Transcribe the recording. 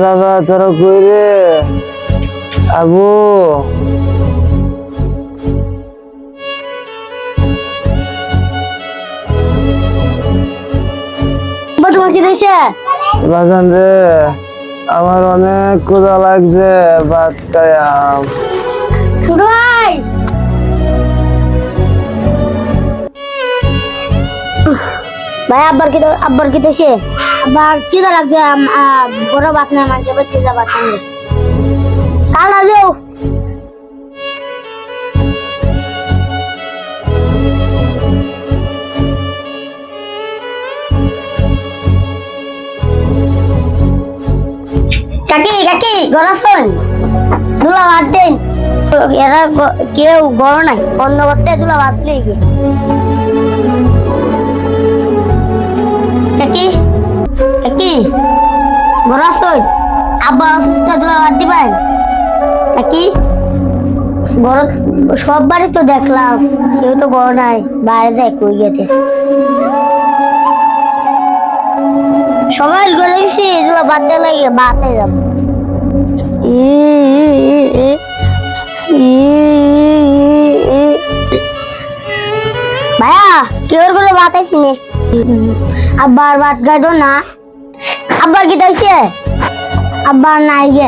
বাবা তোরা কই রে? আবু তোমার কি দিয়েছে? বাজান রে, আমার অনেক ক্ষুধা লাগছে, ভাত খাইয়াম। ছোট ভাই ভাই আব্বার কি দিয়েছে? আব্বার কি লাগছে? বড় ভাত না মাংস ভাত দিতে পারছেন কাল আজও কাকি গড়াছন দুলা ভাত দেন। এরা কেউ গড় নাই, অন্য করতে দুলা ভাত লেগে। কাকি কাকি গড়াছন, আব্বা অসুস্থ, দুলা ভাত দিবেন? কাকি গড় সব বাড়ি তো দেখলাম, কেউ তো গড় নাই, বাইরে যায় কই গেছে। সবাই গড়ে গেছি, দুলা ভাত দেওয়া লাগে, ভাতে যাবো। ভাইয়া কেউ গুলো ভাত আইসি নে, আব্বার ভাত গাইতো না। আব্বার কি দিয়েছে? আব্বার নাই গে।